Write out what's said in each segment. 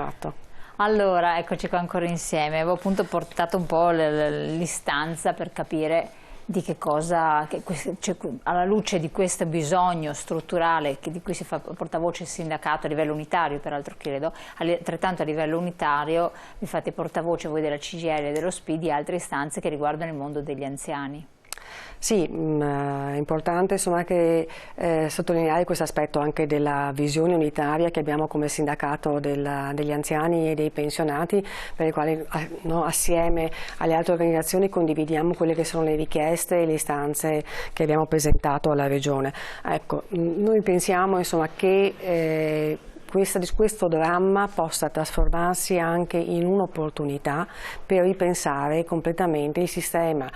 Esatto. Allora, eccoci qua ancora insieme. Avevo appunto portato un po' l'istanza per capire di che cosa, cioè, alla luce di questo bisogno strutturale di cui si fa portavoce il sindacato a livello unitario, peraltro credo, altrettanto a livello unitario vi fate portavoce voi della CGIL e dello SPI di altre istanze che riguardano il mondo degli anziani. Sì, è importante anche sottolineare questo aspetto anche della visione unitaria che abbiamo come sindacato degli anziani e dei pensionati, per i quali assieme alle altre organizzazioni condividiamo quelle che sono le richieste e le istanze che abbiamo presentato alla Regione. Ecco, noi pensiamo che questo dramma possa trasformarsi anche in un'opportunità per ripensare completamente il sistema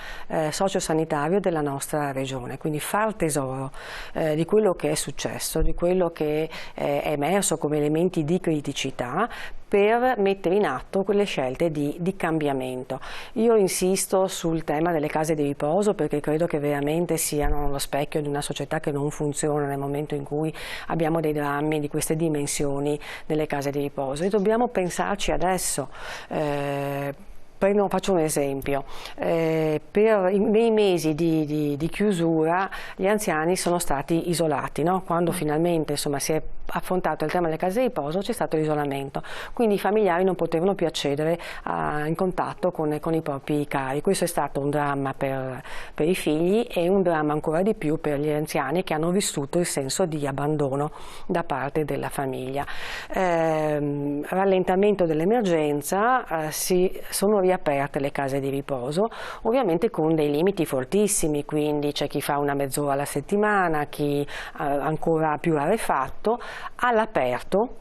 sociosanitario della nostra regione, quindi far tesoro di quello che è successo, di quello che è emerso come elementi di criticità, per mettere in atto quelle scelte di cambiamento. Io insisto sul tema delle case di riposo perché credo che veramente siano lo specchio di una società che non funziona nel momento in cui abbiamo dei drammi di queste dimensioni nelle case di riposo, e dobbiamo pensarci adesso. Faccio un esempio, nei mesi di chiusura gli anziani sono stati isolati, no? Quando finalmente si è affrontato il tema delle case di riposo c'è stato l'isolamento, quindi i familiari non potevano più accedere in contatto con i propri cari. Questo è stato un dramma per i figli e un dramma ancora di più per gli anziani che hanno vissuto il senso di abbandono da parte della famiglia. Rallentamento dell'emergenza, sono riaperte le case di riposo, ovviamente con dei limiti fortissimi, quindi c'è chi fa una mezz'ora alla settimana, chi ancora più rarefatto, all'aperto,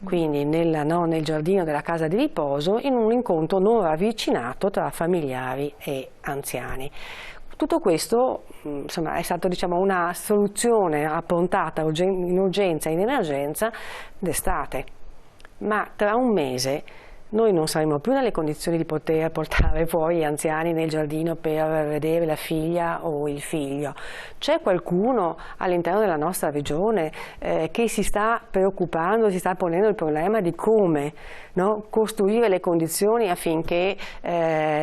quindi nel giardino della casa di riposo, in un incontro non ravvicinato tra familiari e anziani. Tutto questo è stata una soluzione approntata in urgenza e in emergenza d'estate, ma tra un mese noi non saremo più nelle condizioni di poter portare fuori gli anziani nel giardino per vedere la figlia o il figlio. C'è qualcuno all'interno della nostra regione che si sta preoccupando, si sta ponendo il problema di come costruire le condizioni affinché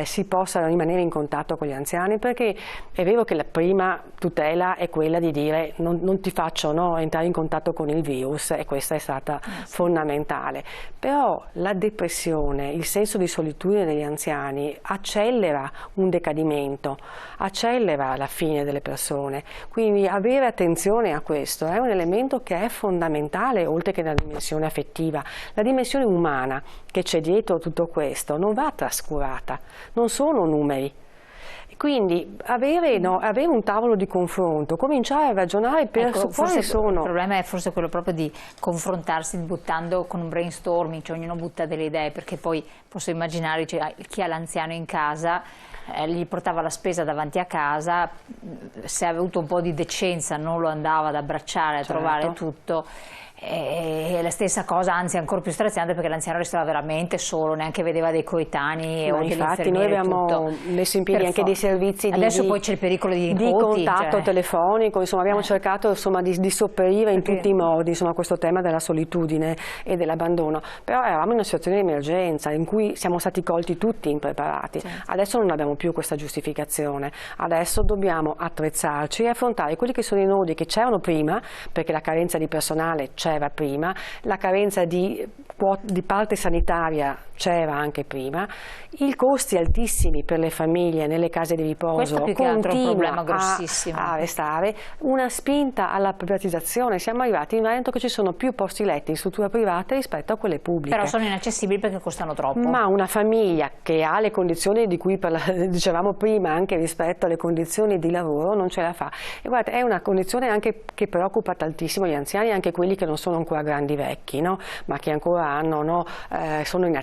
si possa rimanere in contatto con gli anziani, perché è vero che la prima tutela è quella di dire non ti faccio entrare in contatto con il virus, e questa è stata fondamentale, però la depressione, il senso di solitudine degli anziani accelera un decadimento, accelera la fine delle persone, quindi avere attenzione a questo è un elemento che è fondamentale, oltre che la dimensione affettiva. La dimensione umana che c'è dietro tutto questo non va trascurata, non sono numeri. Quindi avere un tavolo di confronto, cominciare a ragionare su quali sono. Il problema è forse quello proprio di confrontarsi buttando con un brainstorming, cioè ognuno butta delle idee, perché poi posso immaginare chi ha l'anziano in casa, gli portava la spesa davanti a casa, se ha avuto un po' di decenza non lo andava ad abbracciare, a trovare tutto. E la stessa cosa, anzi ancora più straziante, perché l'anziano restava veramente solo, neanche vedeva dei coetanei o degli infatti infermieri. Noi abbiamo messo in piedi anche dei servizi adesso poi c'è il pericolo di contatto telefonico, abbiamo cercato di sopperire in tutti i modi a questo tema della solitudine e dell'abbandono, però eravamo in una situazione di emergenza in cui siamo stati colti tutti impreparati. Adesso non abbiamo più questa giustificazione, adesso dobbiamo attrezzarci e affrontare quelli che sono i nodi che c'erano prima, perché la carenza di personale c'era prima, la carenza di parte sanitaria c'era anche prima, i costi altissimi per le famiglie nelle case di riposo continua a restare, una spinta alla privatizzazione. Siamo arrivati in Veneto che ci sono più posti letti in strutture private rispetto a quelle pubbliche. Però sono inaccessibili perché costano troppo. Ma una famiglia che ha le condizioni di cui dicevamo prima, anche rispetto alle condizioni di lavoro, non ce la fa. E guarda, è una condizione anche che preoccupa tantissimo gli anziani, anche quelli che non sono ancora grandi vecchi, ma che ancora sono in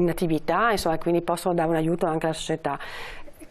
attività, quindi possono dare un aiuto anche alla società.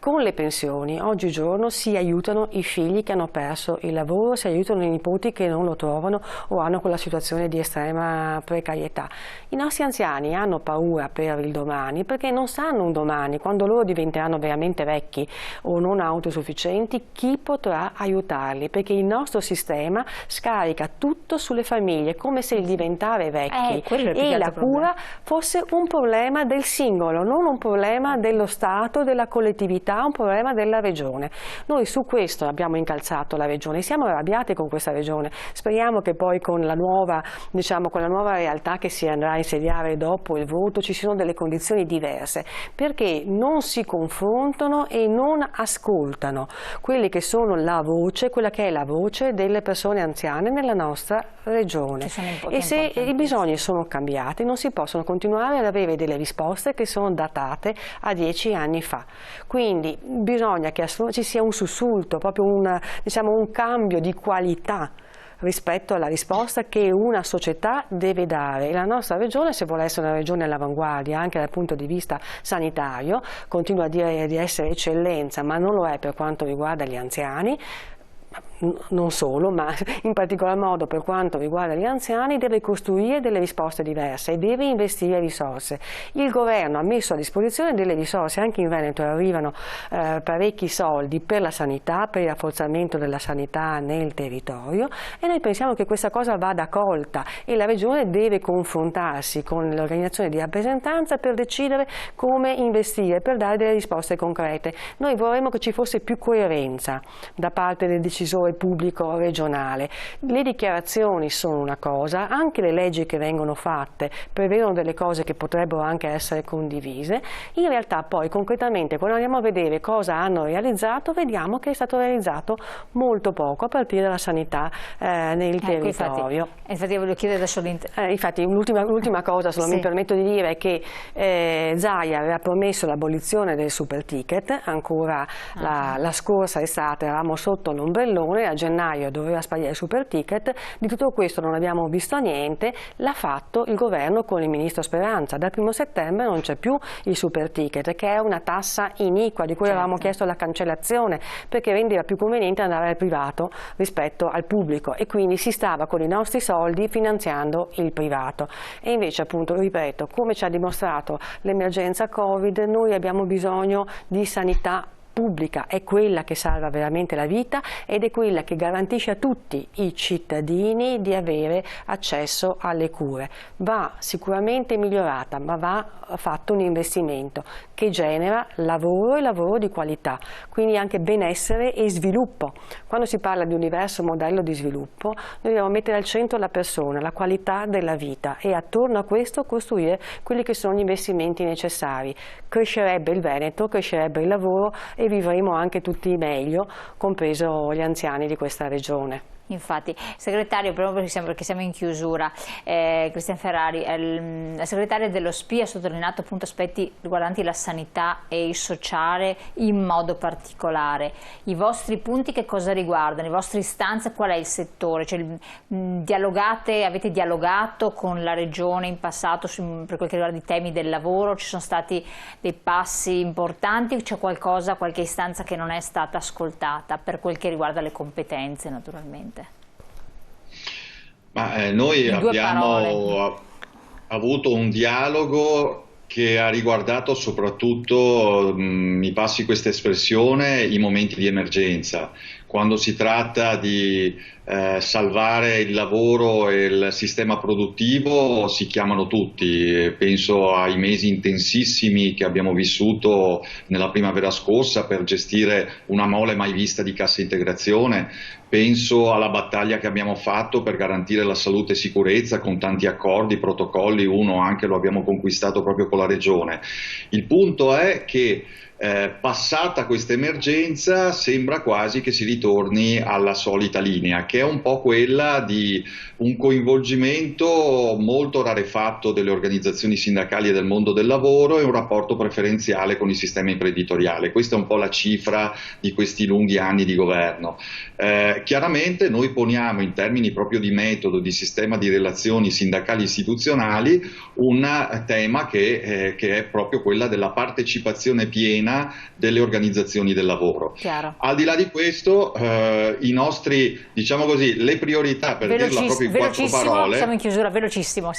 con le pensioni oggigiorno si aiutano i figli che hanno perso il lavoro, si aiutano i nipoti che non lo trovano o hanno quella situazione di estrema precarietà. I nostri anziani hanno paura per il domani perché non sanno un domani, quando loro diventeranno veramente vecchi o non autosufficienti, chi potrà aiutarli, perché il nostro sistema scarica tutto sulle famiglie, come se il diventare vecchi e la cura fosse un problema del singolo, non un problema dello Stato, della collettività, un problema della Regione. Noi su questo abbiamo incalzato la Regione, siamo arrabbiati con questa Regione, speriamo che poi con la nuova, con la nuova realtà che si andrà a insediare dopo il voto ci siano delle condizioni diverse, perché non si confrontano e non ascoltano quelli che sono quella che è la voce delle persone anziane nella nostra Regione. E se i bisogni sono cambiati non si possono continuare ad avere delle risposte che sono datate a 10 anni fa. Quindi bisogna che ci sia un sussulto, proprio un cambio di qualità rispetto alla risposta che una società deve dare. E la nostra regione, se vuole essere una regione all'avanguardia anche dal punto di vista sanitario, continua a dire di essere eccellenza, ma non lo è per quanto riguarda gli anziani, non solo, ma in particolar modo per quanto riguarda gli anziani, deve costruire delle risposte diverse e deve investire risorse. Il governo ha messo a disposizione delle risorse, anche in Veneto arrivano parecchi soldi per la sanità, per il rafforzamento della sanità nel territorio, e noi pensiamo che questa cosa vada colta e la Regione deve confrontarsi con l'organizzazione di rappresentanza per decidere come investire, per dare delle risposte concrete. Noi vorremmo che ci fosse più coerenza da parte del decisore pubblico regionale. Le dichiarazioni sono una cosa, anche le leggi che vengono fatte prevedono delle cose che potrebbero anche essere condivise, in realtà poi concretamente quando andiamo a vedere cosa hanno realizzato vediamo che è stato realizzato molto poco a partire dalla sanità nel territorio. Infatti voglio chiedere adesso infatti l'ultima cosa solo mi permetto di dire è che Zaia aveva promesso l'abolizione del super ticket, ancora la scorsa estate eravamo sotto l'ombrellone, a gennaio doveva sparire il super ticket, di tutto questo non abbiamo visto niente, l'ha fatto il governo con il ministro Speranza, dal 1° settembre non c'è più il super ticket, che è una tassa iniqua di cui avevamo chiesto la cancellazione perché rendeva più conveniente andare al privato rispetto al pubblico e quindi si stava con i nostri soldi finanziando il privato e invece appunto, ripeto, come ci ha dimostrato l'emergenza Covid, noi abbiamo bisogno di sanità pubblica, è quella che salva veramente la vita ed è quella che garantisce a tutti i cittadini di avere accesso alle cure. Va sicuramente migliorata, ma va fatto un investimento che genera lavoro e lavoro di qualità, quindi anche benessere e sviluppo. Quando si parla di un diverso modello di sviluppo, noi dobbiamo mettere al centro la persona, la qualità della vita e attorno a questo costruire quelli che sono gli investimenti necessari. Crescerebbe il Veneto, crescerebbe il lavoro e vivremo anche tutti meglio, compreso gli anziani di questa regione. Infatti, segretario, proprio perché siamo in chiusura, Cristian Ferrari, la segretaria dello SPI ha sottolineato appunto aspetti riguardanti la sanità e il sociale in modo particolare. I vostri punti che cosa riguardano? Le vostre istanze, qual è il settore? Cioè, avete dialogato con la Regione in passato per quel che riguarda i temi del lavoro? Ci sono stati dei passi importanti? C'è qualche istanza che non è stata ascoltata per quel che riguarda le competenze naturalmente? Noi abbiamo avuto un dialogo che ha riguardato soprattutto, mi passi questa espressione, i momenti di emergenza. Quando si tratta di salvare il lavoro e il sistema produttivo si chiamano tutti, penso ai mesi intensissimi che abbiamo vissuto nella primavera scorsa per gestire una mole mai vista di cassa integrazione, penso alla battaglia che abbiamo fatto per garantire la salute e sicurezza con tanti accordi, protocolli, uno anche lo abbiamo conquistato proprio con la Regione. Il punto è che passata questa emergenza sembra quasi che si ritorni alla solita linea, che è un po' quella di un coinvolgimento molto rarefatto delle organizzazioni sindacali e del mondo del lavoro e un rapporto preferenziale con il sistema imprenditoriale. Questa è un po' la cifra di questi lunghi anni di governo. Chiaramente noi poniamo in termini proprio di metodo, di sistema di relazioni sindacali istituzionali, un tema che è proprio quella della partecipazione piena catena delle organizzazioni del lavoro. Chiaro. Al di là di questo, i nostri, diciamo così, le priorità, per dirla proprio in 4 parole. Siamo in chiusura, velocissimo.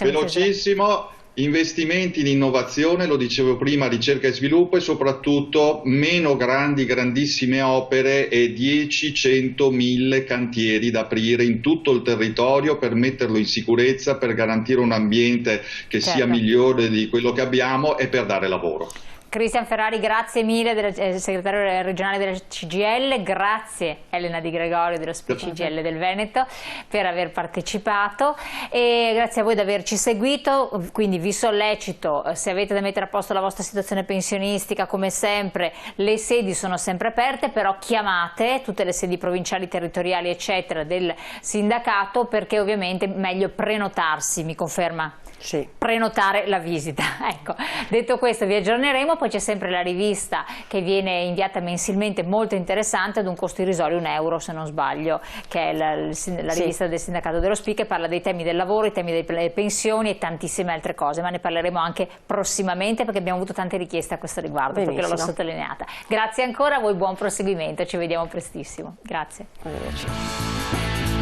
Investimenti in innovazione, lo dicevo prima, ricerca e sviluppo, e soprattutto meno grandissime opere e 10, 100, 1000 cantieri da aprire in tutto il territorio per metterlo in sicurezza, per garantire un ambiente che sia migliore di quello che abbiamo e per dare lavoro. Cristian Ferrari, grazie mille, segretario regionale della CGIL, grazie Elena Di Gregorio dello CGIL del Veneto per aver partecipato, e grazie a voi di averci seguito. Quindi vi sollecito, se avete da mettere a posto la vostra situazione pensionistica, come sempre le sedi sono sempre aperte, però chiamate tutte le sedi provinciali, territoriali eccetera del sindacato, perché ovviamente è meglio prenotarsi, mi conferma? Sì. Prenotare la visita. Ecco, detto questo vi aggiorneremo, poi c'è sempre la rivista che viene inviata mensilmente, molto interessante, ad un costo irrisorio, €1 se non sbaglio, che è la rivista del sindacato dello SPI, che parla dei temi del lavoro, i temi delle pensioni e tantissime altre cose, ma ne parleremo anche prossimamente perché abbiamo avuto tante richieste a questo riguardo. Benissimo. Perché l'ho sottolineata. Grazie ancora a voi, buon proseguimento, ci vediamo prestissimo. Grazie. Arrivederci.